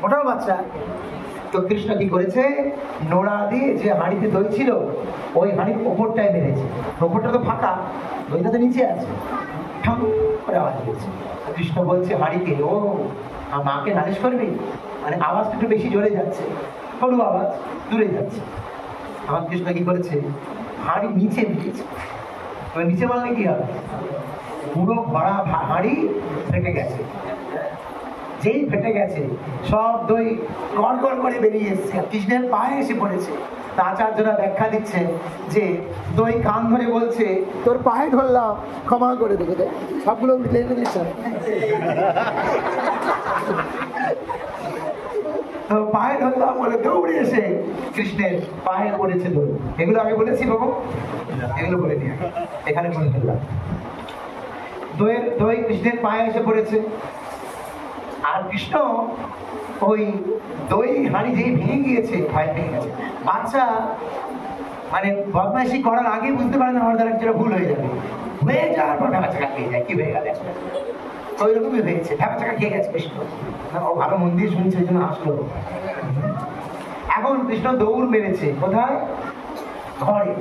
ওটাও বাচ্চা। তো কৃষ্ণ কি করেছে, নোড়া দিয়ে যে হাঁড়িতে দই ছিল ওই হাঁড়ির ওপরটায় মেরেছে। ওপরটা তো ফাঁকা, দইটা তো নিচে আছে। ঠাম করে আওয়াজ হয়েছে। কৃষ্ণ বলছে হাঁড়িকে, ও মাকে নালিশ করবি? মানে আওয়াজটা একটু বেশি জোরে যাচ্ছে, সরু আওয়াজ দূরে যাচ্ছে। আমার কৃষ্ণ কি করেছে, হাঁড়ি নিচে দিয়েছে। এবার নিচে মারলে কি হবে, পুরো ভরা হাঁড়ি ফেটে গেছে। যেই ফেটে গেছে সব দই গড় গড় করে বেরিয়ে এসছে, কৃষ্ণের পায়ে এসে পড়েছে। আচার্যরা ব্যাখ্যা দিচ্ছে যে দই কান ধরে বলছে, তোর পায়ে ধরলাম, ক্ষমা করে দেবে। সবগুলো লেগে দিচ্ছে, তো পায়ে ধরলাম বলে দৌড়ে এসে কৃষ্ণের পায়ে পড়েছে দই। এগুলো আমি বলেছি বাবু, এগুলো বলে নিয়ে এখানে বলে ফেললাম। দই কৃষ্ণের পায়ে এসে পড়েছে। আর কৃষ্ণ ওই দই হাঁড়ি যেই ভেঙে গিয়েছে, ভয় পেয়ে গেছে। বাচ্চা মানে বদমাইশি করার আগে বুঝতে পারে না আমার দ্বারা কিছুটা ভুল হয়ে যাবে, হয়ে যাওয়ার পর ভেবা চাকা খেয়ে যায়। কি হয়ে গেল, তো ওইরকমই হয়েছে, ভেবা চাকা খেয়ে গেছে কৃষ্ণ। ও ভালো মন্দির শুনছে, এই জন্য আসলো। এখন কৃষ্ণ দৌড় মেরেছে কোথায়, ঘরে।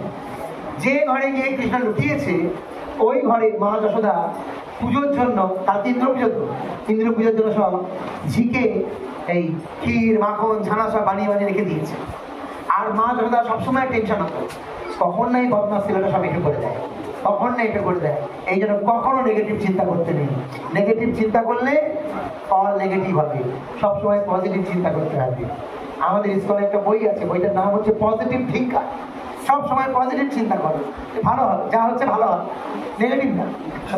যে ঘরে গিয়ে কৃষ্ণ লুকিয়েছে ওই ঘরে মা যশোদা পুজোর জন্য, তার ইন্দ্র পুজো, ইন্দ্র পুজোর জন্য সব ঝিকে এই ক্ষীর মাখন ছানা সব বানিয়ে বানিয়ে রেখে দিয়েছে। আর মা যশোদা সবসময় টেনশন হতো, কখন না এই বদমাস ছেলেটা সব এটা করে দেয়, কখন না এটা করে দেয়। এই জন্য কখনো নেগেটিভ চিন্তা করতে নেই। নেগেটিভ চিন্তা করলে ফল নেগেটিভ হবে, সবসময় পজিটিভ চিন্তা করতে হবে। আমাদের স্কুলে একটা বই আছে, বইটার নাম হচ্ছে পজিটিভ থিঙ্কার। সব সময় পজিটিভ চিন্তা করো, ভালো হবে, যা হচ্ছে ভালো হবে, নেগেটিভ না।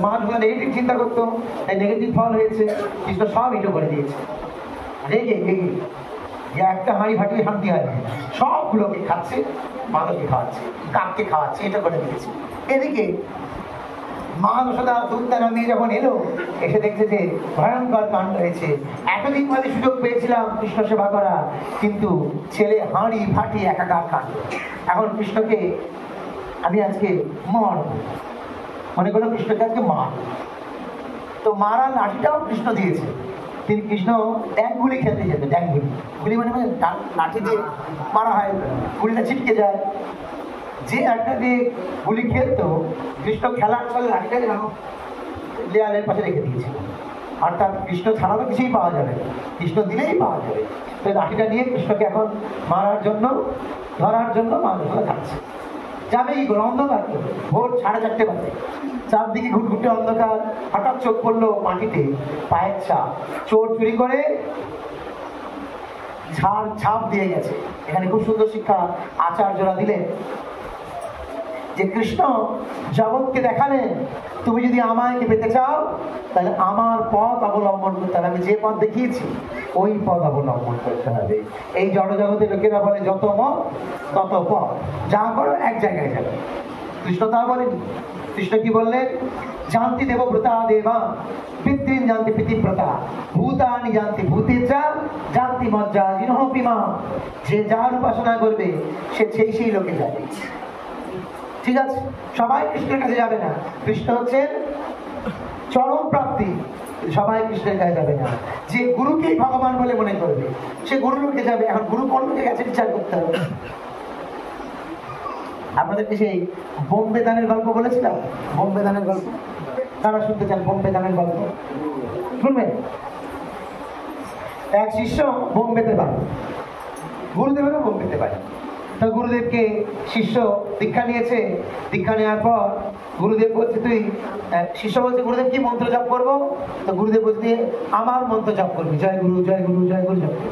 মানুষগুলো নেগেটিভ চিন্তা করতো, এই নেগেটিভ ফল হয়েছে। কৃষ্ণ সব ইটো করে দিয়েছে। রেগে রেগে যে একটা হাঁড়ি ফাটিয়ে শান্তি হয় না, সবগুলোকে খাচ্ছে, মানুষকে খাওয়াচ্ছে, কাককে খাওয়াচ্ছে, এটা করে দিয়েছে। এদিকে মা যশোদা দুধটা নামিয়ে যখন এলো, এসে দেখছে যে ভয়ঙ্কর কাণ্ড হয়েছে। এতদিন ধরে সুযোগ পেয়েছিলাম কৃষ্ণ সেবা করা, কিন্তু ছেলে হাঁড়ি ফাটিয়ে একাকার কাণ্ড। এখন কৃষ্ণকে আমি আজকে মনে করো কৃষ্ণকে আজকে মার। তো মারা লাঠিটাও কৃষ্ণ দিয়েছে। তিনি কৃষ্ণ ড্যাংগুলি খেলতে যেত, ড্যাংগুলি, গুলি মানে লাঠি দিয়ে মারা হয়, গুলিটা ছিটকে যায়। যে একটা দিয়ে গুলি খেলতো, কৃষ্ণ খেলার ফলে লাঠিটা দেয়ালের পাশে রেখে দিয়েছিল। অর্থাৎ কৃষ্ণ ছাড়া তো কিছুই পাওয়া যাবে, কৃষ্ণ দিলেই পাওয়া যাবে। তো লাঠিটা নিয়ে কৃষ্ণকে এখন মারার জন্য, ধরার জন্য মানুষরা যাচ্ছে। যাবে এই অন্ধকার, ভোর 4:30 বাজে, চারদিকে ঘুটঘুটে অন্ধকার। হঠাৎ চোখ পড়লো মাটিতে পায়ের ছাপ, চোর চুরি করে ছাপ দিয়ে গেছে। এখানে খুব সুন্দর শিক্ষা আচার্যরা দিলেন যে কৃষ্ণ জগৎকে দেখালেন, তুমি যদি আমাকে পেতে চাও তাহলে আমার পথ অবলম্বন করতে হবে। আমি যে পথ দেখিয়েছি ওই পথ অবলম্বন করতে হবে। এই জড় জগতে লোকেরা বলে যত মত তত পথ, যা করো এক জায়গায় যাবে। কৃষ্ণ তা বলেনি। কৃষ্ণ কি বললেন, জানতি দেবব্রতা দেবা পিতৃন জানতি পিতৃব্রতা ভূতানি জানতি ভূতেজা জানতি মজ্জা জিনহপিমা। যে যার উপাসনা করবে সে সেই লোকে যাবে। ঠিক আছে, সবাই কৃষ্ণের কাছে যাবে না। কৃষ্ণ হচ্ছেন চরম প্রাপ্তি, সবাই কৃষ্ণের কাছে যাবে না। যে গুরুকেই ভগবান বলে মনে করবে সে গুরু লোকে যাবে। এখন গুরু কোন লোকে গেছে বিচার করতে হবে। আপনাদেরকে সেই বোম্বে দানের গল্প বলেছিলাম, বোম্বে দানের গল্প তারা শুনতে চান? বোম্বে দানের গল্প শুনবেন? এক শিষ্য বোম্বেতে পারে, গুরুদেবেরও বোম্বেতে পারে। তো গুরুদেবকে শিষ্য দীক্ষা নিয়েছে। দীক্ষা নেওয়ার পর গুরুদেব বলছে, তুই শিষ্য বলছে গুরুদেব কি মন্ত্র জপ করবো? তো গুরুদেব বলছে আমার মন্ত্র জপ করবি, জয় গুরু জয় গুরু জয় গুরু জপ করবি,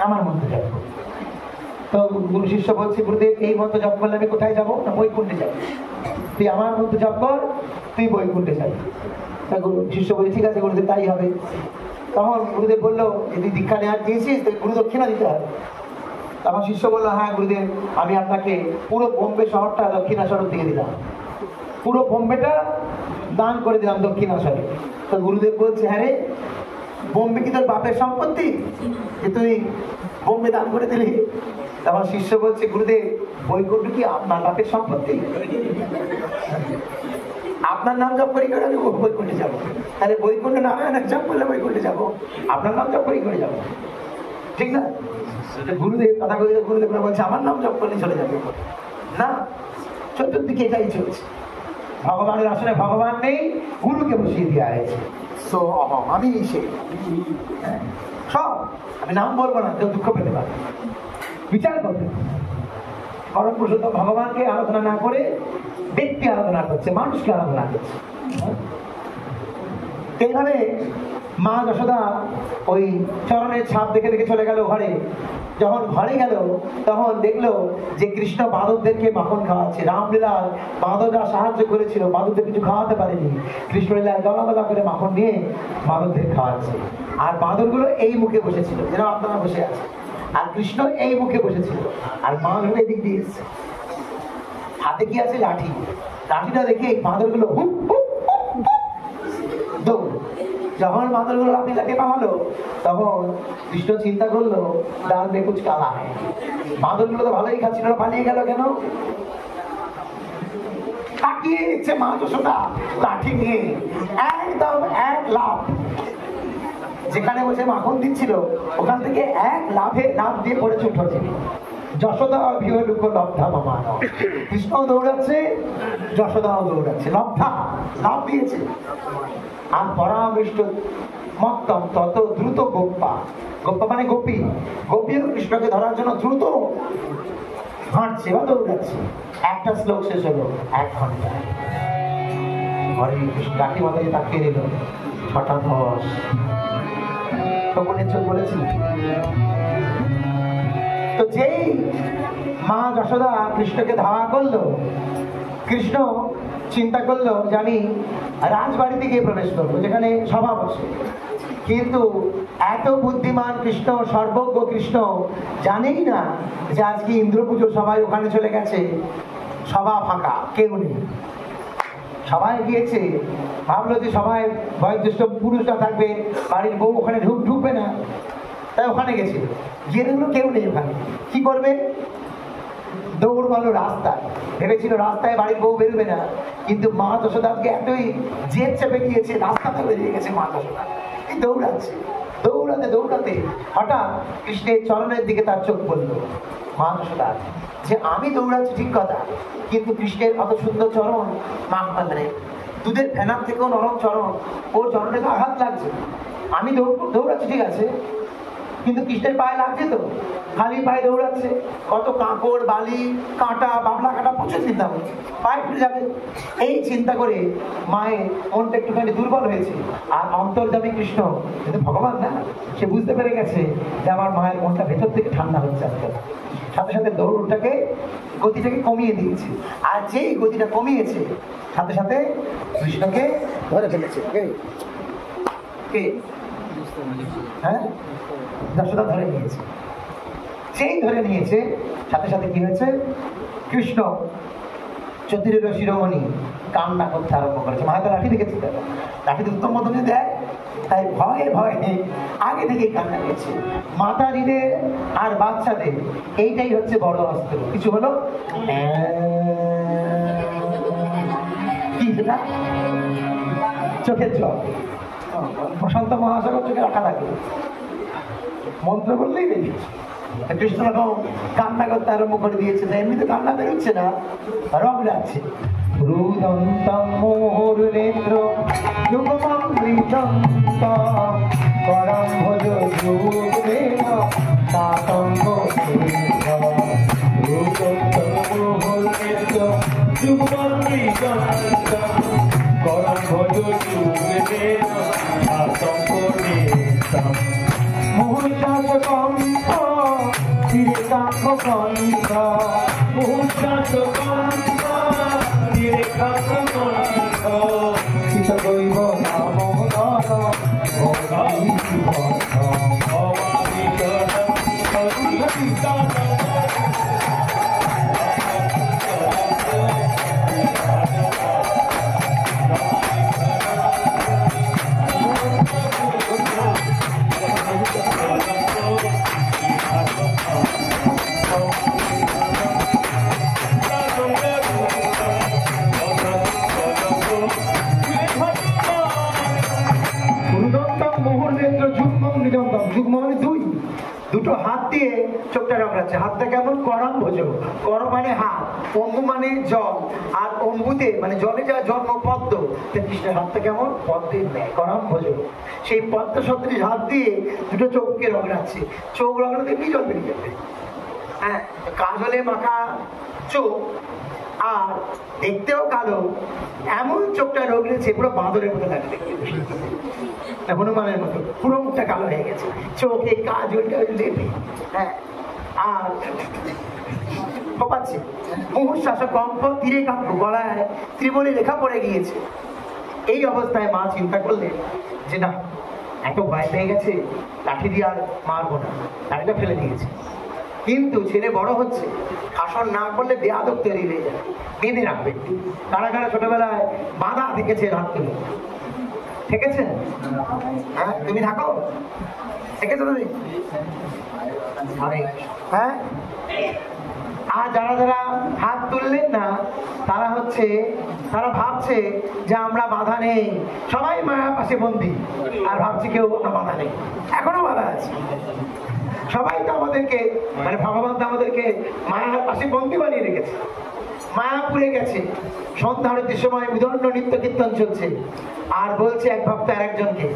আমার মন্ত্র জপ করবি। তো গুরু শিষ্য বলছে গুরুদেব এই মন্ত্র জপ করলে আমি কোথায় যাবো? না বৈকুণ্ঠে যাবো। তুই আমার মন্ত্র জপ কর, তুই বৈকুণ্ঠে যাবি। তা শিষ্য বলছে ঠিক আছে গুরুদেব, তাই হবে। তখন গুরুদেব বললো, যদি দীক্ষা নেওয়ার দিয়েছিস তাহলে গুরু দক্ষিণা দিতে হবে। তখন শিষ্য বললো, হ্যাঁ গুরুদেব, আমি আপনাকে পুরো বোম্বে শহরটা দক্ষিণাস্বরূপ দিয়ে দিলাম, পুরো বোম্বেটা দান করে দিলাম দক্ষিণাস্বরে। তো গুরুদেব বলছে, হ্যাঁ রে, বোম্বে কি তোর বাপের সম্পত্তি যে তুই বোম্বে দান করে দিলি? তখন শিষ্য বলছে, গুরুদেব বৈকুণ্ঠ কি আপনার বাপের সম্পত্তি? আপনার নাম জপ করি করে আমি বৈকুণ্ঠে যাবো। তাহলে বৈকুণ্ঠ নারায়ণের জপ করলে বৈকুণ্ঠে যাবো, আপনার নাম জপ করি করে যাবো। ঠিক না? গুরুদেব কথা বলতে গুরুদেব বলছে আমার নাম জপ করলে চলে যাবে না, চতুর্দিকে এটাই চলছে। ভগবানের আসলে ভগবান নেই, গুরুকে বসিয়ে দেওয়া হয়েছে। সো অহম, আমি সেই সব, আমি নাম বলবো না, কেউ দুঃখ পেতে পারে, বিচার করবে। পরম পুরুষোত্তম ভগবানকে আরাধনা না করে ব্যক্তি আরাধনা করছে, মানুষকে আরাধনা করছে। এইভাবে মা যশোদা ওই চরণের ছাপ দেখে দেখে চলে গেল ঘরে। যখন ঘরে গেল তখন দেখলো যে কৃষ্ণ বাঁদরদেরকে মাখন খাওয়াচ্ছে। রামলীলায় বাঁদররা সাহায্য করেছিল, বাঁদরদের কিছু খাওয়াতে পারেনি। কৃষ্ণলীলায় দলা দলা করে মাখন নিয়ে বাঁদরদের খাওয়াচ্ছে। আর বাঁদরগুলো এই মুখে বসেছিল, যেন আপনারা বসে আছে, আর কৃষ্ণ এই মুখে বসেছিল, আর মা ধরে এদিক দিয়ে এসছে। হাতে কি আছে? লাঠি। লাঠিটা দেখে বাঁদরগুলো হুপ হুপ দৌড়। যখন বাঁদরগুলো লাঠি লাঠি পালালো তখন কৃষ্ণ চিন্তা করলো ডাল বেকুচ কালা। বাঁদরগুলো তো ভালোই খাচ্ছিল, পালিয়ে গেল কেন? তাকিয়ে নিচ্ছে মা যশোদা লাঠি নিয়ে, একদম এক লাফ, যেখানে বসে মাখন দিচ্ছিল ওখান থেকে এক লাফে লাফ দিয়ে পড়েছে উঠেছে। যশোদা অভিলোক লব্ধা মামা। কৃষ্ণ দৌড়াচ্ছে, যশোদাও দৌড়াচ্ছে, লব্ধা লাফ দিয়েছে। আর পরামৃষ্ট মত্তম তত দ্রুত গোপ্পা, গোপ্পা মানে গোপী, গোপীও কৃষ্ণকে ধরার জন্য দ্রুত হাঁটছে বা দৌড়াচ্ছে। একটা শ্লোক শেষ হলো 1 ঘন্টা। ঘরে কৃষ্ণ লাঠি মাথায় তাকিয়ে দিল, 6টা 10। তখনের চোখ বলেছিল। তো যেই মা যশোদা কৃষ্ণকে ধাওয়া করলো, কৃষ্ণ চিন্তা করলো জানি রাজবাড়িতে গিয়ে প্রবেশ করবো, যেখানে সভা বসে। কিন্তু এত বুদ্ধিমান কৃষ্ণ, সর্বজ্ঞ কৃষ্ণ জানেই না যে আজকে ইন্দ্র পুজো, সবাই ওখানে চলে গেছে, সভা ফাঁকা, কেউ নেই। সবাই গিয়েছে, ভাবলো যে সবাই বয়োজ্যেষ্ঠ পুরুষরা থাকবে, বাড়ির বউ ওখানে ঢুকবে না, তাই ওখানে গেছে। গিয়ে দেখলো কেউ নেই ওখানে। কি করবে? দৌড় মারলো রাস্তায়। ভেবেছিল রাস্তায় বাড়ির বউ বেরোবে না, কিন্তু মা যশোদাকে এতই জেদ চেপে গিয়েছে, রাস্তাতে বেরিয়ে গেছে মা যশোদা। দৌড়াচ্ছে, দৌড়াতে দৌড়াতে হঠাৎ কৃষ্ণের চরণের দিকে তার চোখ পড়লো। মা যশোদা যে আমি দৌড়াচ্ছি ঠিক কথা, কিন্তু কৃষ্ণের অত সুন্দর চরণ, মানে দুধের ফেনার থেকেও নরম চরণ, ওর চরণে তো আঘাত লাগছে। আমি দৌড়াচ্ছি ঠিক আছে, কিন্তু কৃষ্ণের পায়ে লাগছে তো, খালি পায়ে দৌড়াচ্ছে। কত কাঁকড়, বালি, কাঁটা, বাবলা কাঁটা প্রচুর চিন্তা করছে, পায়ে ফিরে যাবে। এই চিন্তা করে মায়ের মনটা একটুখানি দুর্বল হয়েছে। আর অন্তর্যামী কৃষ্ণ কিন্তু ভগবান না, সে বুঝতে পেরে গেছে যে আমার মায়ের মনটা ভেতর থেকে ঠান্ডা হচ্ছে আজকে। সাথে সাথে দৌড়টাকে, গতিটাকে কমিয়ে দিয়েছে। আর যেই গতিটা কমিয়েছে, সাথে সাথে কৃষ্ণকে ধরে ফেলেছে। কে? হ্যাঁ, যশোদা ধরে নিয়েছে। সেই ধরে নিয়েছে, সাথে সাথে কি হয়েছে? কৃষ্ণ চতুরের শিরোমণি কান্না করতে আরম্ভ করেছে। মায়ের তো লাঠি দেখেছি, লাঠিতে উত্তম মধ্যে দেয়, তাই ভয়ে ভয়ে আগে থেকেই কান্না করছে। মাতারিদের আর বাচ্চাদের এইটাই হচ্ছে বড় অস্ত্র। কিছু হলো কি সেটা? চোখের জল। প্রশান্ত মহাসাগর চোখে রাখা থাকে, মন্ত্র বললেই বেরিয়ে কৃষ্ণ কান্না করতে আরম্ভ করে দিয়েছে। এমনিতে কান্না বেরোচ্ছে না, রং যাচ্ছে। রুদন্তম মোহর নেত্র যুগমৃতন্তম করম ভজ যুগেন তাতঙ্গ রুদন্তম মোহর নেত্র যুগমৃতন্তম করম ভজ যুগেন তাতঙ্গ নেত্রম মুহূর্তাস কণ্ঠ তিরেকাঙ্গ কণ্ঠ মুহূর্তাস কণ্ঠ তিরেকাঙ্গ কণ্ঠ চিত দৈব নাম নর ভবানী বন্ধ ভবানী দুটো হাত দিয়ে চোখটা রগড়াচ্ছে। হাতটা কেমন? করম ভোজ। কর মানে হাত, অম্বু মানে জল, আর অম্বুতে মানে জলে যা জন্ম পদ্ম, কৃষ্ণের হাতটা কেমন? পদ্মের ন্যায়, করম ভোজ। সেই পদ্ম সদৃশ হাত দিয়ে দুটো চোখকে রগড়াচ্ছে। চোখ রগড়াতে কি জল বেরিয়ে যাবে? হ্যাঁ, কাজলে মাখা চোখ, আর দেখতেও কালো, এমন চোখটা রগড়েছে পুরো বাঁদরের মতো লাগবে, হনুমানের মতো। পুরো মুখটা কালো হয়ে গেছে, চোখে কাজলটা লেপে, হ্যাঁ, আর ফোপাচ্ছে। মুহুশ্বাস কম্প, তীরে কাব্য, গলায় ত্রিবলী লেখা পড়ে গিয়েছে। এই অবস্থায় মা চিন্তা করলেন যে না, এত ভয় পেয়ে গেছে, লাঠি দিয়ে আর মারবো না, লাঠিটা ফেলে দিয়েছে। কিন্তু ছেলে বড় হচ্ছে, শাসন না করলে বেয়াদব তৈরি হয়ে যাবে, বেঁধে রাখবে। কারা কারা ছোটবেলায় বাঁধা দেখেছে হাত তুলে? থেকেছে? হ্যাঁ, তুমি থাকো, থেকেছো তুমি? হ্যাঁ, আর যারা যারা হাত তুললেন না, তারা ভাবছে যে আমরা বাধা নেই, সবাই মায়া পাশে বন্দী, আর ভাবছে কেউ বাধা নেই, এখনো বাধা আছে। সবাই তো আমাদেরকে, মানে ভগবান তো আমাদেরকে মায়ার পাশে বন্দী বানিয়ে রেখেছে। মায়াপুরে গেছে, সন্ধ্যা আরতির সময় উদণ্ড নিত্য কীর্তন চলছে, আর বলছে এক ভক্ত আর একজনকে,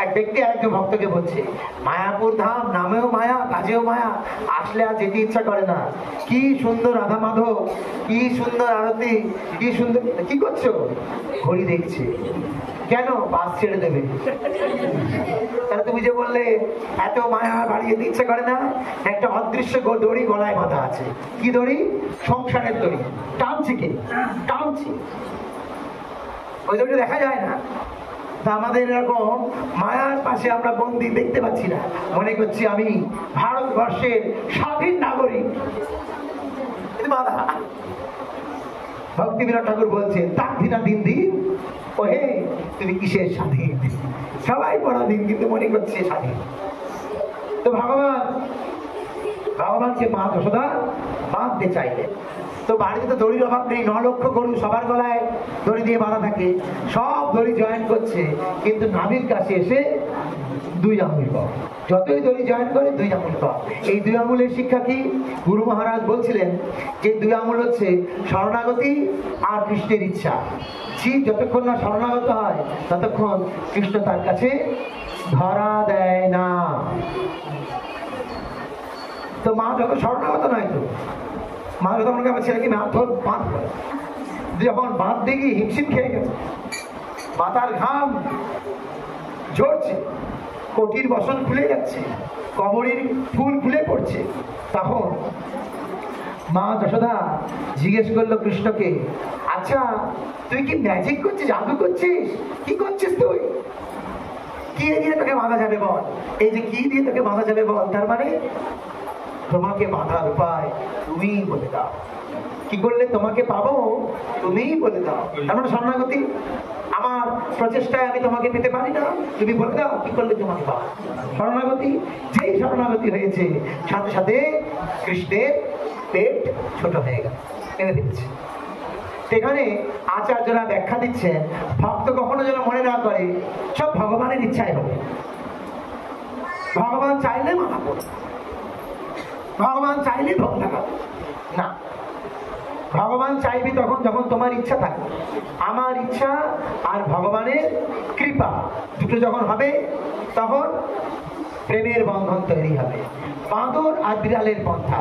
এক ব্যক্তি আরেকজন ভক্তকে বলছে, মায়াপুর ধাম নামেও মায়া, কাজেও মায়া, আসলে আর যেতে ইচ্ছা করে না। কি সুন্দর রাধা মাধব, কি সুন্দর আরতি, কি সুন্দর। কি করছো? ঘড়ি দেখছে। কেন? বাস ছেড়ে দেবে। তাহলে তুমি যে বললে এত মায়া বাড়িয়ে যেতে ইচ্ছা করে না, একটা অদৃশ্য দড়ি গলায় বাঁধা আছে। কি দড়ি? সংসারের দড়ি। টানছে কে? টানছে, ওই দড়িটা দেখা যায় না। আমাদের এরকম মায়ার পাশে আমরা বন্দী, দেখতে পাচ্ছি না, মনে করছি আমি ভারতবর্ষের স্বাধীন নাগরিক, বাধা। ভক্তি বিনোদ ঠাকুর বলছেন, তাক দিনা দিন দিন, ও হে তুমি কিসের স্বাধীন? সবাই পরাধীন, কিন্তু মনে করছে স্বাধীন। তো ভগবানকে মা যশোদা বাঁধতে চাইলেন। তো বাড়িতে তো দড়ির অভাব নেই, 9 লক্ষ গরু সবার গলায় দড়ি দিয়ে বাঁধা থাকে, সব দড়ি জয়েন করছে, কিন্তু নাভির কাছে এসে 2 আঙুল কম। যতই দড়ি জয়েন করে 2 আঙুল কম। এই 2 আঙুলের শিক্ষা কি? গুরু মহারাজ বলছিলেন যে 2 আঙুল হচ্ছে শরণাগতি আর কৃষ্ণের ইচ্ছা। জীব যতক্ষণ না শরণাগত হয়, ততক্ষণ কৃষ্ণ তার কাছে ধরা দেয় না। তো মা যত শরণাগত নয়, তো মা যত মনে আমার ছেলেকে বাঁধ করে, যখন বাঁধ দেখি হিমশিম খেয়ে গেছে, মাথার ঘাম ঝরছে, কোটির বসন খুলে যাচ্ছে, কবরীর ফুল খুলে পড়ছে, তখন মা যশোদা জিজ্ঞেস করলো কৃষ্ণকে, আচ্ছা তুই কি ম্যাজিক করছিস, জাদু করছিস, কি করছিস তুই? কি দিয়ে তোকে বাঁধা যাবে বল? এই যে কি দিয়ে তোকে বাঁধা যাবে বল? তার মানে তোমাকে বাঁধার উপায় তুমি বলে দাও। কি করলে তোমাকে পাবো তুমিই বলে দাও। তার মানে শরণাগতি, আমার প্রচেষ্টায় আমি তোমাকে পেতে পারি না, তুমি বলে দাও কি করলে তোমাকে পাবো। শরণাগতি, যেই শরণাগতি হয়েছে, সাথে সাথে কৃষ্ণের পেট ছোট হয়ে গেল, কেঁদে দিচ্ছে। সেখানে আচার্যরা ব্যাখ্যা দিচ্ছেন, ভক্ত কখনো যেন মনে না করে সব ভগবানের ইচ্ছায় হবে। ভগবান চাইলে মানা করবে, ভগবান চাইলে ভোগ লাগাবে না। ভগবান চাইবে তখন যখন তোমার ইচ্ছা থাকে। আমার ইচ্ছা আর ভগবানের কৃপা দুটো যখন হবে, তখন প্রেমের বন্ধন তৈরি হবে। বাঁদর আর বিড়ালের পন্থা।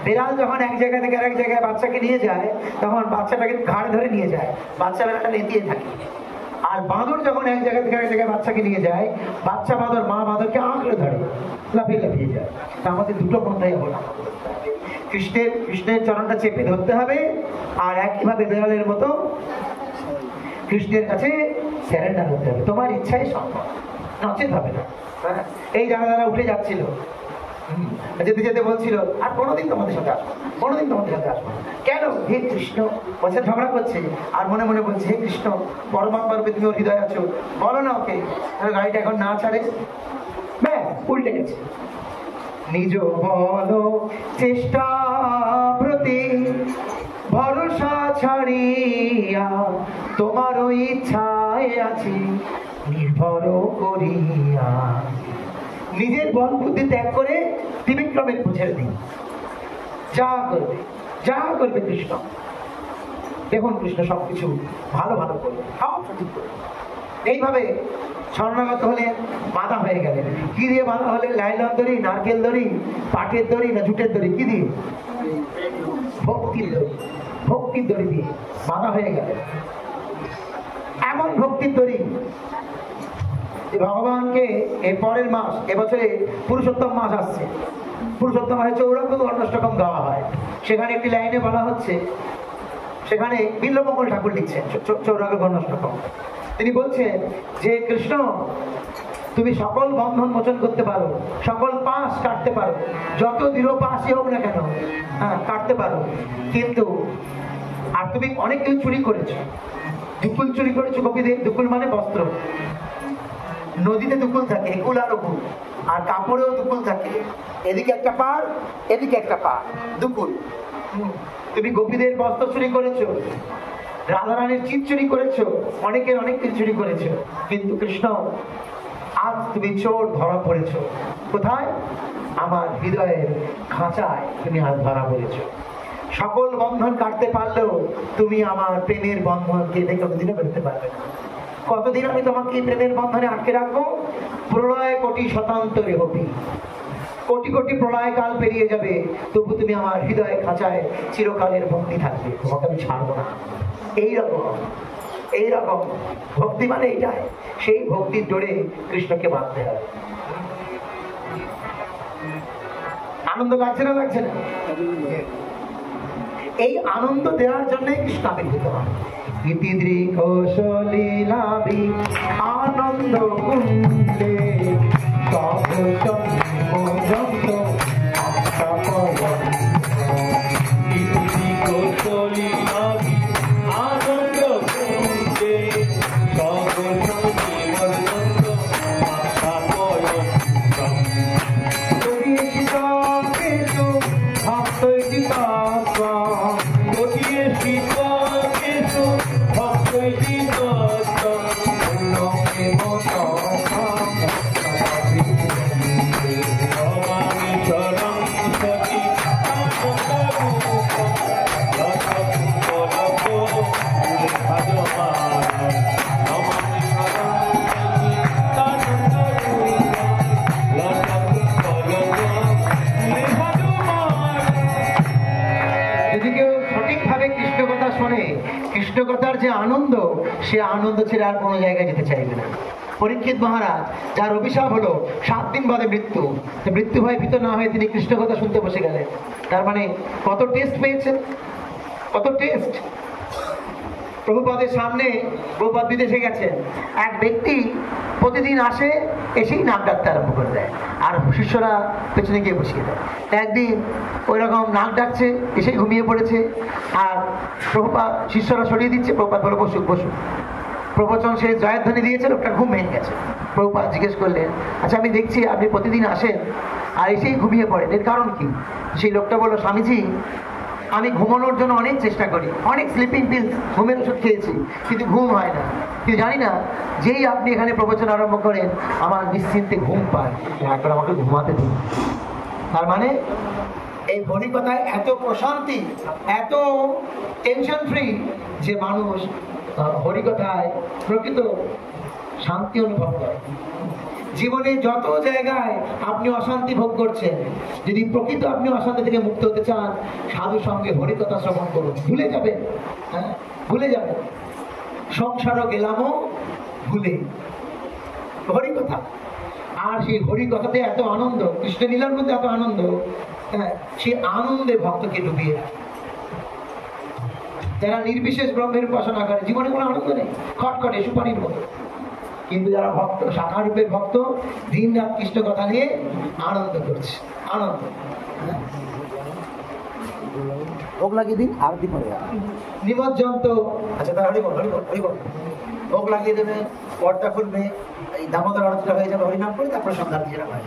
বিড়াল যখন এক জায়গা থেকে আরেক জায়গায় বাচ্চাকে নিয়ে যায়, তখন বাচ্চাটাকে ঘাড় ধরে নিয়ে যায়, বাচ্চা বেলাটা নেতিয়ে থাকে। আর বাঁদর যখন এক জায়গা থেকে আরেক জায়গায় বাচ্চাকে নিয়ে যায়, বাচ্চা বাঁদর মা বাঁদরকে আঁকড়ে ধরে, লাফিয়ে লাফিয়ে যায়। তা আমাদের দুটো পন্থাই অবলম্বন করতে হবে। কৃষ্ণের চরণটা চেপে ধরতে হবে, আর একইভাবে বিড়ালের মতো কৃষ্ণের কাছে স্যারেন্ডার হতে হবে। তোমার ইচ্ছাই সম্ভব, নচেত হবে না। এই যারা উঠে যাচ্ছিল, যেতে যেতে বলছিল, আর কোনোদিন তোমাদের সাথে আসবো, কোনোদিন তোমাদের সাথে আসবো। কেন? হে কৃষ্ণ, বলছে ঝগড়া করছে, আর মনে মনে বলছে, হে কৃষ্ণ, পরমাত্মার রূপে তুমি ওর হৃদয় আছো, বলো না ওকে গাড়িটা এখন না ছাড়ে। উল্টে গেছে। নিজ বলো চেষ্টা প্রতি ভরসা ছাড়িয়া, তোমার ইচ্ছায় আছি নির্ভর করিয়া। নিজের বল বুদ্ধি ত্যাগ করে ত্রিবিক্রমের ছেড়ে দিন, যা করবে কৃষ্ণ। দেখুন কৃষ্ণ সবকিছু ভালো ভালো করবে, সব সঠিক করবে। এইভাবে শরণাগত হলে বাঁধা হয়ে গেলেন। কি দিয়ে বাঁধা হলে? লাইলন দড়ি, নারকেল দড়ি, পাটের দড়ি না জুটের দড়ি? কি দিয়ে? ভক্তির দড়ি। ভক্তির দড়ি দিয়ে বাঁধা হয়ে গেলেন। এমন ভক্তির দড়ি যে ভগবানকে এর পরের মাস, এবছরে পুরুষোত্তম মাস আসছে, পুরুষোত্তম মাসে চৌরাঙ্গ অষ্টকম গাওয়া হয়। সেখানে একটি লাইনে বলা হচ্ছে, সেখানে বিল্লমঙ্গল ঠাকুর লিখছেন চৌরাঙ্গ গণষ্টকম। তিনি বলছেন যে কৃষ্ণ, তুমি সকল বন্ধন মোচন করতে পারো, সকল পাশ কাটতে পারো, যত দৃঢ় পাশই হোক না কেন, হ্যাঁ কাটতে পারো, কিন্তু আর তুমি অনেক কিছু চুরি করেছো। দুকুল চুরি করেছো গোপীদের। দুকুল মানে বস্ত্র। নদীতে দুকুল থাকে, একুল আর ওকুল, আর কাপড়েও দুকুল থাকে, এদিকে একটা পার, এদিকে একটা পার, দুকুল। তুমি গোপীদের বস্ত্র চুরি করেছো, রাধারানীর চিপ চুরি করেছো, অনেকের অনেক কিছু চুরি করেছো, কিন্তু কৃষ্ণ আজ তুমি চোর ধরা পড়েছো। কোথায়? আমার হৃদয়ের খাঁচায় তুমি আজ ধরা পড়েছো। সকল বন্ধন কাটতে পারলেও তুমি আমার প্রেমের বন্ধনকে কোনোদিনও করতে পারবে না। কতদিন আমি তোমাকে প্রেমের বন্ধনে আটকে রাখবো? প্রলয় কোটি শতান্তরে হবি, কোটি কোটি প্রলয় কাল পেরিয়ে যাবে, তবু তুমি আমার হৃদয় খাঁচায় চিরকালের বন্দী থাকবে, তোমাকে আমি ছাড়বো না। এইরকম ভক্তি মানে এইটাই। সেই ভক্তির জোরে কৃষ্ণকে বাঁধতে হবে। আনন্দ লাগছে না? লাগছে না? এই আনন্দ দেওয়ার জন্য কৃষ্ণ আবির্ভূত হয়। কৌশলীলাভি আনন্দ কুণ্ডে কৃষ্ণকথার যে আনন্দ, সে আনন্দ ছেড়ে আর কোনো জায়গায় যেতে চাইবে না। পরীক্ষিত মহারাজ, যার অভিশাপ হলো 7 দিন বাদে মৃত্যু, মৃত্যু ভয় ভীত না হয়ে তিনি কৃষ্ণকথা শুনতে বসে গেলেন। তার মানে কত টেস্ট পেয়েছেন, কত টেস্ট। প্রভুপাদের সামনে, প্রভুপাদ বিদেশে গেছেন, এক ব্যক্তি প্রতিদিন আসে, এসেই নাক ডাকতে আরম্ভ করে দেয়, আর শিষ্যরা পেছনে গিয়ে বসিয়ে দেয়। একদিন ওই রকম নাক ডাকছে, এসেই ঘুমিয়ে পড়েছে, আর প্রভুপাদ শিষ্যরা সরিয়ে দিচ্ছে। প্রভুপাদ বলে বসুক বসুক। প্রবচন সে জয়ধ্বনি দিয়েছে, লোকটা ঘুম ভেঙে গেছে। প্রভুপাদ জিজ্ঞেস করলেন, আচ্ছা আমি দেখছি আপনি প্রতিদিন আসেন আর এসেই ঘুমিয়ে পড়েন, এর কারণ কি? সেই লোকটা বললো, স্বামীজি আমি ঘুমানোর জন্য অনেক চেষ্টা করি, অনেক স্লিপিং পিলস, ঘুমের ওষুধ খেয়েছি, কিন্তু ঘুম হয় না। কিন্তু জানি না, যেই আপনি এখানে প্রবচন আরম্ভ করেন আমার নিশ্চিন্তে ঘুম পায়, একবার আমাকে ঘুমাতে দিন। তার মানে এই হরিকথায় এত প্রশান্তি, এত টেনশন ফ্রি, যে মানুষ হরিকথায় প্রকৃত শান্তি অনুভব করে। জীবনে যত জায়গায় আপনি অশান্তি ভোগ করছেন, যদি প্রকৃত আপনি অশান্তি থেকে মুক্ত হতে চান, সাধু সঙ্গে হরিকথা শ্রবণ করুন, ভুলে যাবেন। হ্যাঁ, ভুলে যাবেন। সংসারও গেলামও ভুলে, হরিকথা। আর সেই হরিকথাতে এত আনন্দ, কৃষ্ণলীলার মধ্যে এত আনন্দ, হ্যাঁ, সেই আনন্দে ভক্তকে ডুবিয়ে রাখে। যারা নির্বিশেষ ব্রহ্মের উপাসনা করে, জীবনে কোনো আনন্দ নেই, খটখটে সুপারির মতো। কিন্তু যারা ভক্ত, শাখা রূপের ভক্ত, দিন রাত কৃষ্ণ কথা নিয়ে আনন্দ করছে, আনন্দ। ভোগ লাগিয়ে দিন, আরতি করে নিমজ্জন্ত। আচ্ছা, তাহলে হরিবল হরিবল হরিবল ভোগ লাগিয়ে দেবে, পর্দা খুলবে, এই দামোদর আরতিটা হয়ে যাবে, হরিনাম করে তারপরে সন্ধ্যা যেটা হয়।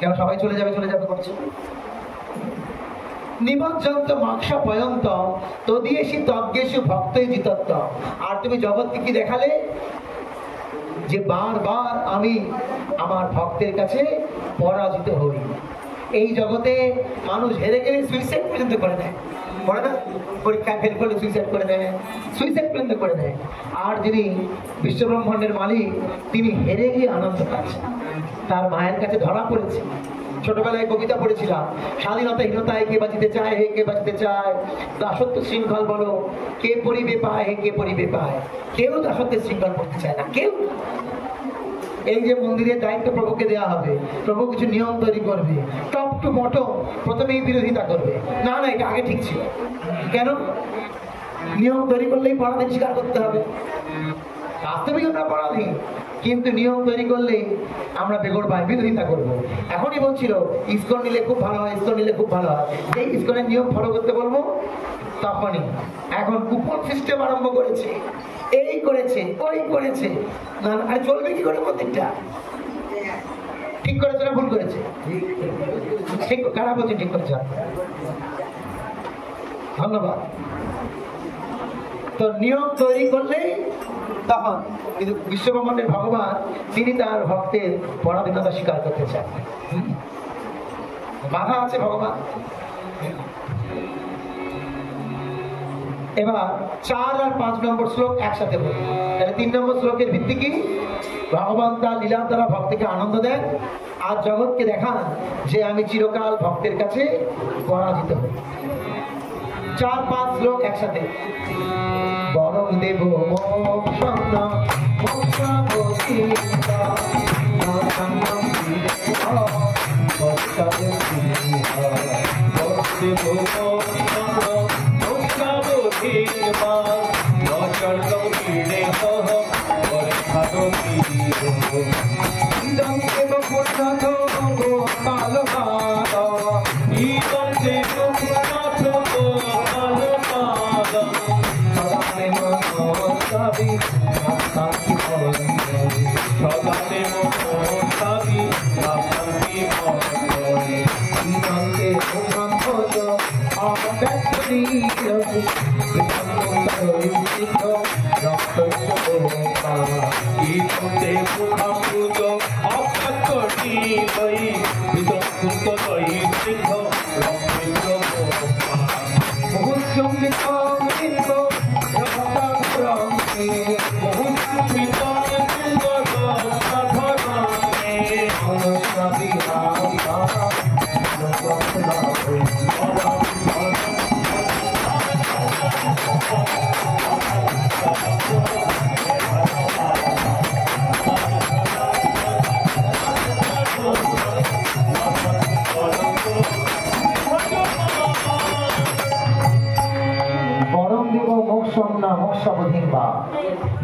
কেন সবাই চলে যাবে করছে। নিমজ্জন্ত মাংসা পয়ন্ত তদিয়েশি তজ্ঞেশু ভক্তই জিতত্ব। আর তুমি জগৎকে কি দেখালে? যে বারবার আমি আমার ভক্তের কাছে পরাজিত হই। এই জগতে মানুষ হেরে গেলে সুইসাইড পর্যন্ত করে দেয়, করে না? পরীক্ষায় ফেল করলে সুইসাইড করে দেয়, সুইসাইড পর্যন্ত করে দেয়। আর যিনি বিশ্বব্রহ্মাণ্ডের মালিক, তিনি হেরে গিয়ে আনন্দ পাচ্ছেন। তার মায়ের কাছে ধরা পড়েছে। ছোটবেলায় কবিতা পড়েছিলাম, স্বাধীনতাহীনতায় কে বাঁচিতে চায়, হে কে বাঁচিতে চায়, দাসত্ব শৃঙ্খল বলো কে পরিবে পায়, হে কে পরিবে পায়। কেউ দাসত্বের শৃঙ্খল করতে চায় না, কেউ। এই যে মন্দিরের দায়িত্ব প্রভুকে দেওয়া হবে, প্রভু কিছু নিয়ম তৈরি করবে, টপ টু বটম প্রথমেই বিরোধিতা করবে, না না এটা আগে ঠিক ছিল। কেন? নিয়ম তৈরি করলেই পরাধীন স্বীকার করতে হবে। বাস্তবিক আমরা পরাধীন, কিন্তু নিয়ম তৈরি করলে আমরা বেগর পাই, বিরোধিতা করবো। এখনই বলছিল ইসকন নিলে খুব ভালো হয়, ইসকন নিলে খুব ভালো হয়। এই ইসকনের নিয়ম ফলো করতে বলবো তখনই। এখন কুপন সিস্টেম আরম্ভ করেছে, এই করেছে ওই করেছে, না আর চলবে কি করে মন্দিরটা? ঠিক করেছে না ভুল করেছে? ঠিক, কারা বলছে ঠিক করেছে? ধন্যবাদ। তো নিয়ম তৈরি করলেই তখন, কিন্তু বিশ্বব্রহ্মাণ্ডের ভগবান তিনি তার ভক্তের পরাধীনতা স্বীকার করতে চান। বাধা আছে ভগবান। এবার 4 আর 5 নম্বর শ্লোক একসাথে বলি। তাহলে 3 নম্বর শ্লোকের ভিত্তি কি? ভগবান তার লীলার দ্বারা ভক্তকে আনন্দ দেন আর জগৎকে দেখান যে আমি চিরকাল ভক্তের কাছে পরাজিত হই। 4-5 শ্লোক একসাথে। বরং দেব মোক্ষণ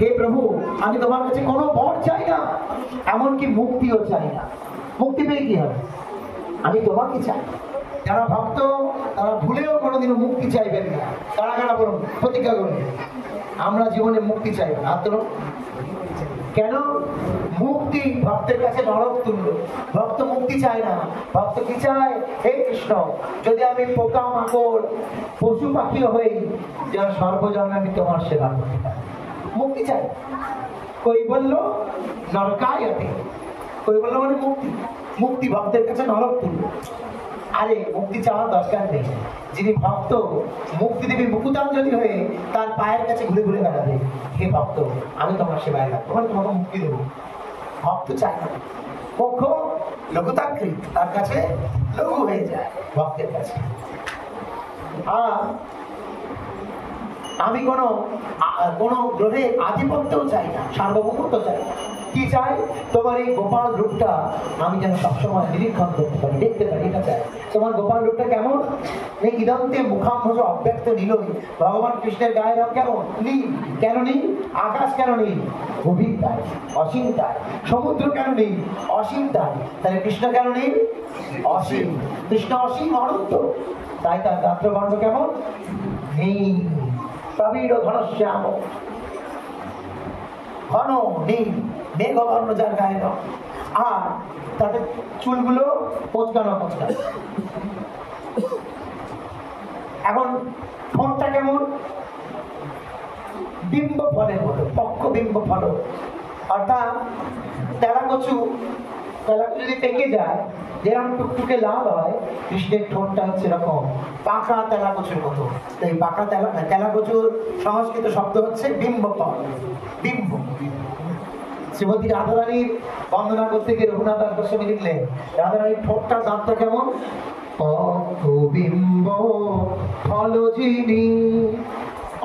হে প্রভু, আমি তোমার কাছে কোনো বর চাই না, এমনকি মুক্তিও চাই না। মুক্তি পেয়ে কি হবে? আমি তোমাকে চাই। যারা ভক্ত তারা ভুলেও কোনোদিনও মুক্তি চাইবেন না। কারা কারা বলুন, প্রতিজ্ঞা করুন আমরা জীবনে মুক্তি চাই না। আর কেন? মুক্তি ভক্তের কাছে নরক তুল্য। ভক্ত মুক্তি চায় না, ভক্ত কি চায়? হে কৃষ্ণ, যদি আমি পোকা মাকড় পশু পাখিও হই, যেন সর্বজনে আমি তোমার সেবা করতে পারি। মুক্তি চাই। কৈবল্য নরকায়তে। কৈবল্য মানে মুক্তি। মুক্তি ভক্তের কাছে নরক তুল্য। আরে মুক্তি চাওয়ার দরকার নেই। যিনি ভক্ত, মুক্তি দেবী মুকুতাঞ্জলি হয়ে তার পায়ের কাছে ঘুরে ঘুরে বেড়াবে, হে ভক্ত আমি তোমার সেবায় রাখবো, মানে তোমাকে মুক্তি দেবো। ভক্ত চায় না। পক্ষ লঘুতাকৃত, তার কাছে লঘু হয়ে যায় ভক্তের কাছে। আর আমি কোনো গ্রহে আধিপত্যও চাই না, সার্বভৌমত্ব চাই না। কি চাই? তোমার এই গোপাল রূপটা আমি যেন সবসময় নিরীক্ষণ করতে পারি, দেখতে পারি, এটা চাই। তোমার গোপাল রূপটা কেমন? এই ইদন্তে মুখাম্ভজ অব্যক্ত নীলই। ভগবান কৃষ্ণের গায়ের রং কেমন? নীল। কেন নীল? আকাশ কেন নীল? গভীর তাই, অসীম তাই। সমুদ্র কেন নীল? অসীম তাই। তাহলে কৃষ্ণ কেন নীল? অসীম। কৃষ্ণ অসীম, অনন্ত, তাই তার গাত্রবর্ণ কেমন? নীল। প্রবীর ঘনশ্যাম, ঘন নীল, মেঘবর্ণ যার গায়ে রং। আর তাদের চুলগুলো কোঁচকানো কোঁচকানো। এখন ঠোঁটটা কেমন? বিম্ব ফলের মতো, পক্ষ বিম্ব ফল। অর্থাৎ তেলা কচু যদি পেকে যায়, যেরকম টুকটুকে লাল হয়, কৃষ্ণের ঠোঁটটা হচ্ছে এরকম পাকা তেলা কচুর মতো। এই পাকা তেলা কচুর সংস্কৃত শব্দ হচ্ছে বিম্বফল, বিম্ব। শ্রীমতী রাধারানীর বন্দনা করতে গিয়ে রঘুনাথ দাস গোস্বামী লিখলেন, রাধারানীর ঠোঁটটার দাঁতটা কেমন? বিম্ব ফলজিনী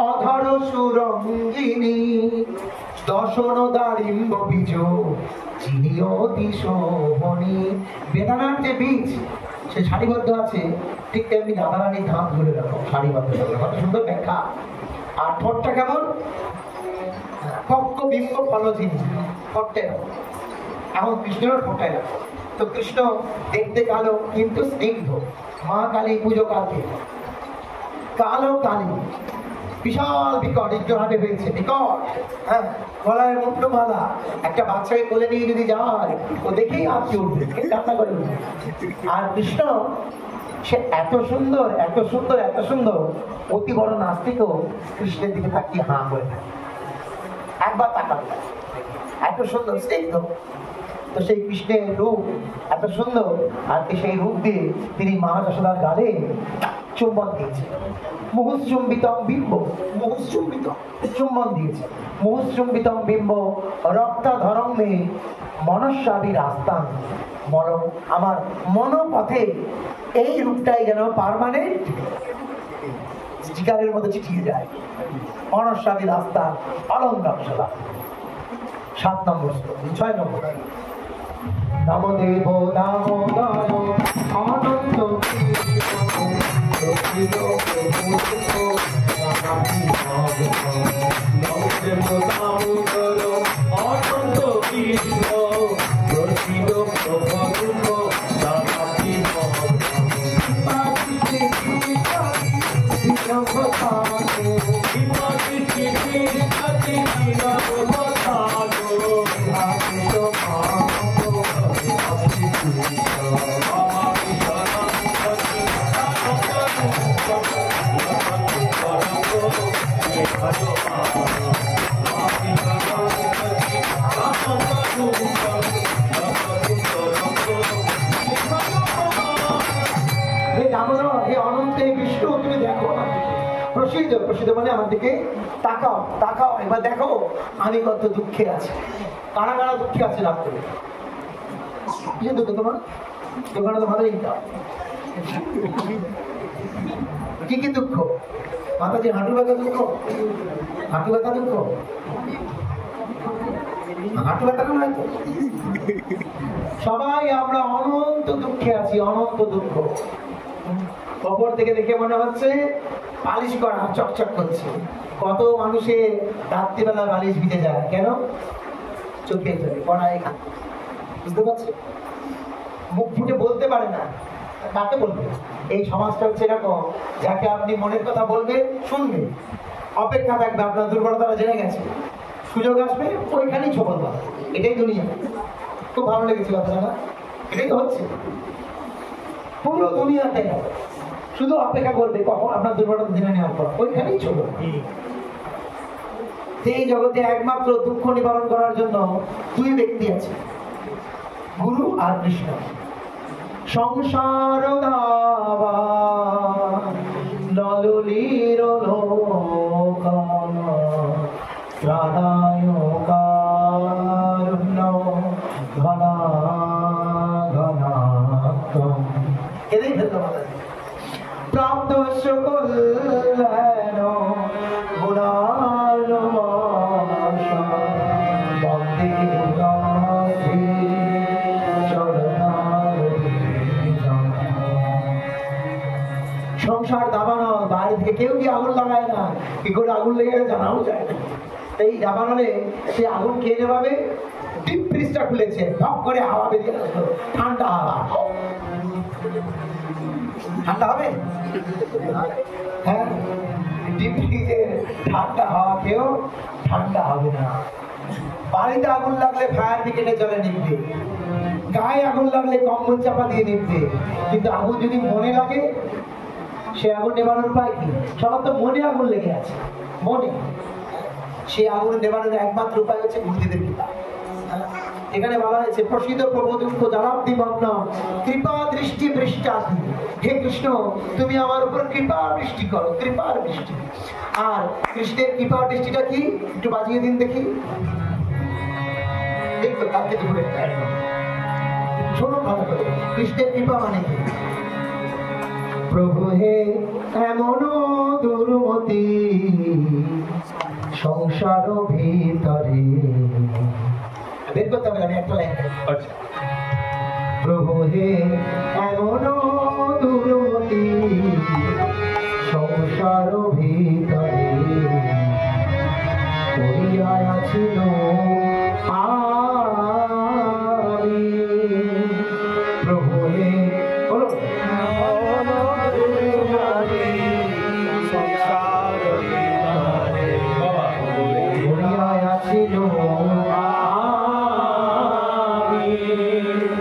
অধর সুরঙ্গিনী দশন দারিম্ব বীজ চিনি অতি শোভনী। বেদানার যে বীজ সে সারিবদ্ধ আছে, ঠিক তেমনি রাধারানীর দাঁত গুলো এরকম সারিবদ্ধ, কত সুন্দর ব্যাখ্যা। আর ঠোঁটটা কেমন? বিম্ব ফলজিনী, ঠোঁটটা এমন কৃষ্ণের ঠোঁটটা এরকম। তো কৃষ্ণ দেখতে কালো কিন্তু স্নিগ্ধ। মা কালী পুজো কালকে, কালো কালী বিশাল বিকট ভাবে হয়েছে, বিকট। হ্যাঁ, গলায় মুন্ডমালা, একটা বাচ্চাকে কোলে নিয়ে যদি যায় ও দেখেই আঁকতে উঠবে, কান্না করে উঠবে। আর কৃষ্ণ সে এত সুন্দর, এত সুন্দর, এত সুন্দর, অতি বড় নাস্তিকও কৃষ্ণের দিকে তাকিয়ে হাঁ করে থাকে, একবার তাকাবে, এত সুন্দর স্নিগ্ধ। তো সেই কৃষ্ণের রূপ এত সুন্দর, আর সেই রূপ দিয়ে তিনি মা যশোদার গালে চুম্বন দিয়েছে। মুহুশ্চুম্বিতম বিম্ব, মুহুশ্চুম্বিত চুম্বন দিয়েছে। মুহুশ্চুম্বিতম বিম্ব রক্তাধরং মে মনস্বাবীর আস্তান। আমার মনোপথে এই রূপটাই যেন পার্মানেন্ট স্টিকারের মধ্যে চিঠিয়ে যায়। মনস্বাবীর আস্তান অলঙ্কার সদা। 7 নম্বর শ্লোক, 6 নম্বর। নামদেব দামোদর আনন্দ প্রসিদ্ধ মানে আমার দিকে তাকাও, তাকাও, এবার দেখো আমি কত দুঃখে আছি। কারা কারা দুঃখে আছে লাভ করে? কিসের দুঃখ তোমার? দোকানে তো ভালোই দাও। কি কি দুঃখ? মাতাজি হাঁটু ব্যথা দুঃখ, হাঁটু ব্যথা দুঃখ, হাঁটু ব্যথা নয় তো। সবাই আমরা অনন্ত দুঃখে আছি, অনন্ত দুঃখ। ওপর থেকে দেখে মনে হচ্ছে পালিশ করা চকচক করছে। কত মানুষের রাত্রিবেলা বালিশ ভিজে যায়, কেন? চোখে চোখে পড়ায়, বুঝতে পারছে? মুখ ফুটে বলতে পারে না, কাকে বলবে? এই সমাজটা হচ্ছে এরকম, যাকে আপনি মনের কথা বলবে শুনবে, অপেক্ষা থাকবে, আপনার দুর্বলতাটা জেনে গেছে, সুযোগ আসবে ওইখানেই ছবল পাবে। এটাই দুনিয়া। খুব ভালো লেগেছে কথাটা না? এটাই তো হচ্ছে পুরো দুনিয়াতে, শুধু অপেক্ষা করবে কখন আপনার দুর্বলতা জেনে নেওয়ার পর, ওইখানেই ছবল। এই জগতে একমাত্র দুঃখ নিবারণ করার জন্য 2 ব্যক্তি আছে, গুরু আর কৃষ্ণ। সংসার দাবা নললীর লোকা প্রাণায় কারুণ্য ঘনা ঘনাত্ম। এটাই ধন্যবাদ। প্রাপ্ত সকল্যাণ গুণার্ণবাস বন্দে গুণাধি সংসার দাবানল, বাইরে থেকে কেউ কি আগুন লাগায় না, কি করে আগুন লেগে জানাও যায় না। এই দাবানলে সে আগুন কে নেভাবে? ডিপ ফ্রিজটা খুলেছে, ভাব করে হাওয়া বেরিয়ে আসলো, ঠান্ডা হাওয়া। ঠান্ডা হবে? হ্যাঁ, ডিপ ফ্রিজে ঠান্ডা হাওয়া খেয়েও ঠান্ডা হবে না। বাড়িতে আগুন লাগলে ফায়ার ব্রিগেডে চলে নিভবে, গায়ে আগুন লাগলে কম্বল চাপা দিয়ে নিভবে, কিন্তু আগুন যদি মনে লাগে, সে আগুন নেবানোর উপায় কি? সবার তো মনে আগুন লেগে আছে, মনে। সে আগুন নেবানোর একমাত্র উপায় হচ্ছে গুরুদেবের কৃপা। এখানে বলা হয়েছে প্রসিদ্ধ প্রভু দুঃখ জলাব্ধি ভগ্ন কৃপা দৃষ্টি বৃষ্টাতি। হে কৃষ্ণ, তুমি আমার উপর কৃপা বৃষ্টি করো, কৃপার বৃষ্টি। আর কৃষ্ণের কৃপার দৃষ্টিটা কি একটু বাজিয়ে দিন দেখি। দেখতো কালকে দুপুরে শোনো ভালো করে, কৃষ্ণের কৃপা মানে কি? প্রভু হে এমন দুর্মতি সংসার ভিতরে, বের করতে হবে, আমি একটা লাইন। প্রভু হে এমন দুর্মতি সংসার ভিতরে পড়িয়াছিল আমি। প্রভু হে বলো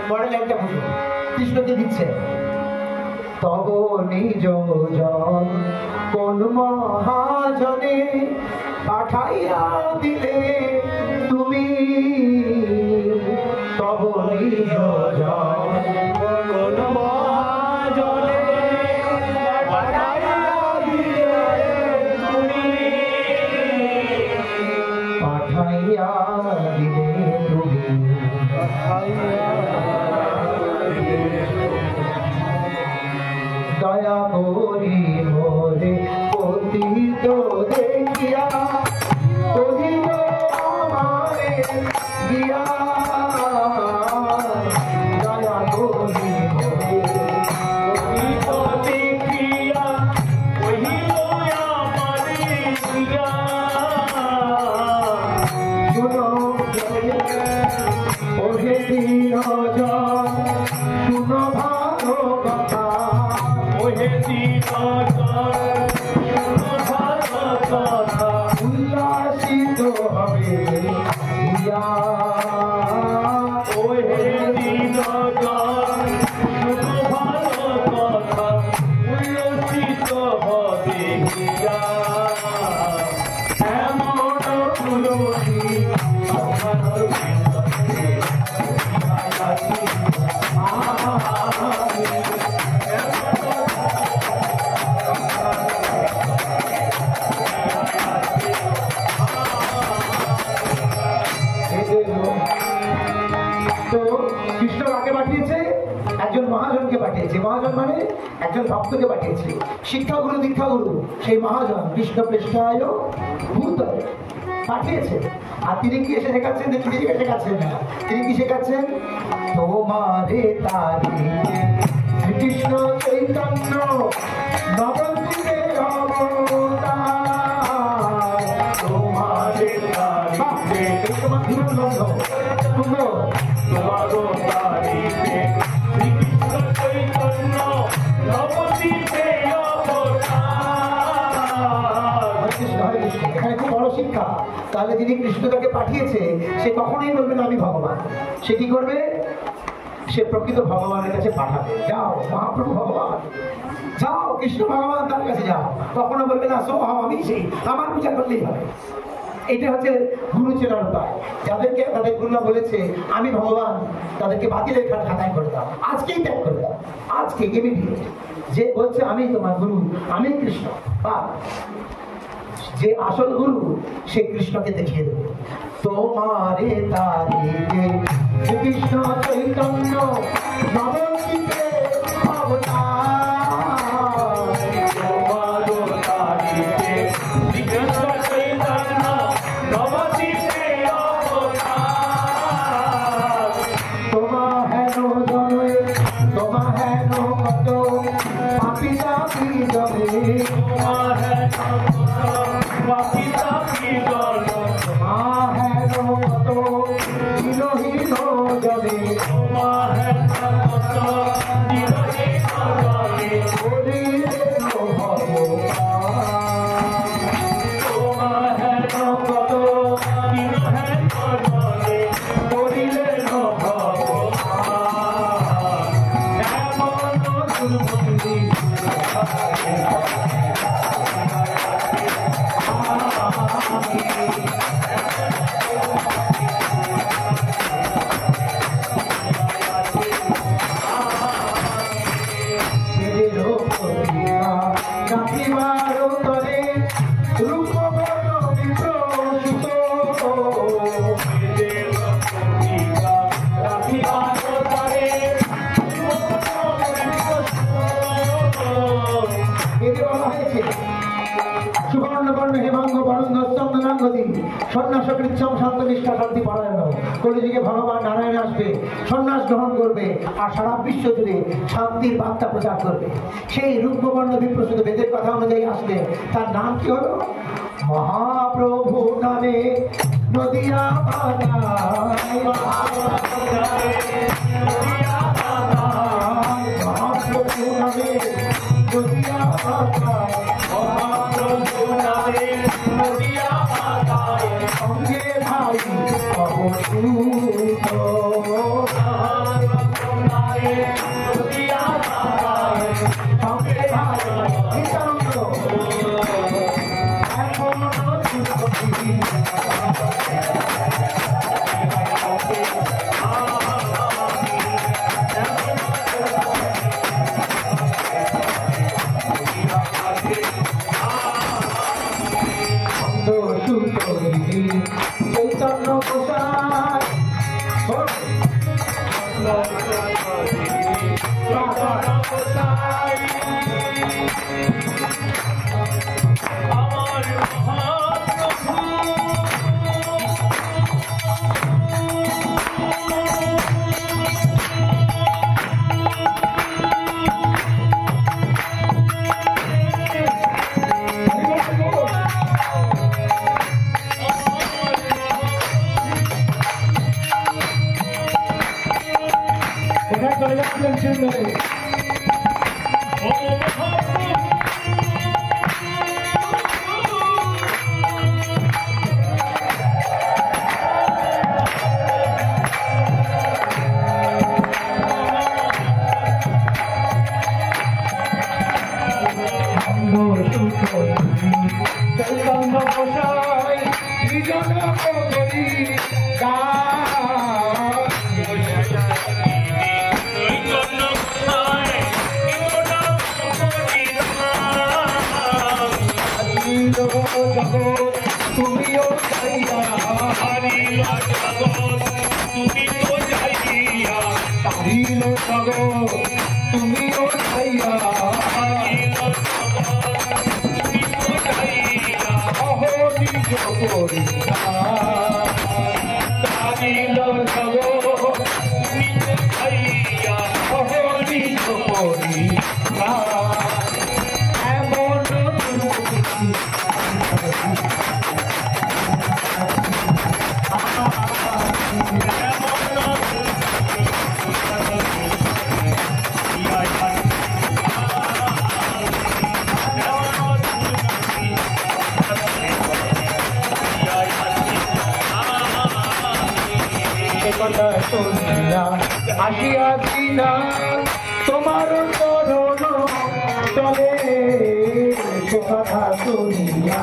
পড়িয়াছিল কৃষ্ণকে দিচ্ছে তব নিজ জন কোন মহাজনে পাঠাইয়া দিলে তুমি, তব নিজ জন কোন মহাজনে পাঠাইয়া দিলে তুমি, পাঠাইয়া দিলে তুমি, দয়া করি মোরে পতিত দেখিয়া কহিল আমারে গিয়া, দয়া করি মোরে পতিত দেখিয়া কহিল আমারে গিয়া, শুনো ওহে দীনজন শুনো ভালো কথা, উল্লাসিত হবে ইয়া, ওহে দীনজন শুনো ভালো কথা, উল্লাসিত হবে ইয়া, এমন তুলসী তো কৃষ্ণ আগে পাঠিয়েছে একজন মহাজনকে পাঠিয়েছে, মহাজন মানে একজন ভক্তকে পাঠিয়েছে, শিক্ষাগুরু দীক্ষাগুরু সেই মহাজন কৃষ্ণ পৃষ্ঠায় ভূত পাঠিয়েছে। আর তিনি কি এসে শেখাচ্ছেন? তিনি শেখাচ্ছেন না, তিনি কি শেখাচ্ছেন? তোমারে তারি শ্রীকৃষ্ণ চৈতন্য নবদ্বীপে অবতার, তোমারে তারি তোমার তারিতে শ্রীকৃষ্ণ চৈতন্য নবদ্বীপে অবতার। এখানে খুব বড় শিক্ষা। তাহলে যিনি কৃষ্ণ তাকে পাঠিয়েছে সে কখনোই বলবে না আমি ভগবান। সে কি করবে? সে প্রকৃত ভগবানের কাছে পাঠাবে। যাও মহাপ্রভু ভগবান, যাও কৃষ্ণ ভগবান তার কাছে যাও। কখনো বলবে না সোহাম আমি সেই, আমার পূজা করলেই হবে। এটা হচ্ছে গুরু চেনার উপায়। যাদেরকে তাদের গুরুরা বলেছে আমি ভগবান, তাদেরকে বাতিলের খাতায় করে দাও, আজকেই ত্যাগ করে দাও, আজকে ইমিডিয়েট। যে বলছে আমি তোমার গুরু, আমি কৃষ্ণ, বা যে আসল গুরু সে কৃষ্ণকে দেখিয়ে দেবে। তোমারে তারিতে কৃষ্ণ চৈতন্য নবদ্বীপে অবতার, তোমারো তারিতে কৃষ্ণ চৈতন্য নবদ্বীপে অবতার। তোমা হেন জনে তোমা হেন কত পাপি তাপি জনে, তোমা হেন পাপি তাপি জনে, তোমা হেন কত হীন হীন জনে, তোমা হেন কত হীন হীন জনে, করিলে ভগবান, তোমা হেন কত হীন হেন জনে, করিলে ভগবান, এমন দুর্মতি সন্ন্যাস কৃচ্ছম শান্ত নিষ্ঠা শান্তি পরায়ণ। কলিযুগে ভগবান নারায়ণ আসবে, সন্ন্যাস গ্রহণ করবে আর সারা বিশ্ব জুড়ে শান্তির বার্তা প্রচার করবে। সেই রূপবর্ণ বিপ্রসূত বেদের কথা অনুযায়ী আসলে তার নাম কি হলো? মহাপ্রভু নামে নদিয়া বাজায়, মহাপ্রভু নামে নদিয়া বাজায়, মহাপ্রভু নামে নদিয়া বাজায়, সঙ্গে ভাই অবধূত, মহাপ্রভু নামে নদিয়া বাজায়, সঙ্গে ভাই নিতান্ত। চৈতন্য প্রসাদ আসিয়া দিনা তোমার চরণ তলে কথা শুনিয়া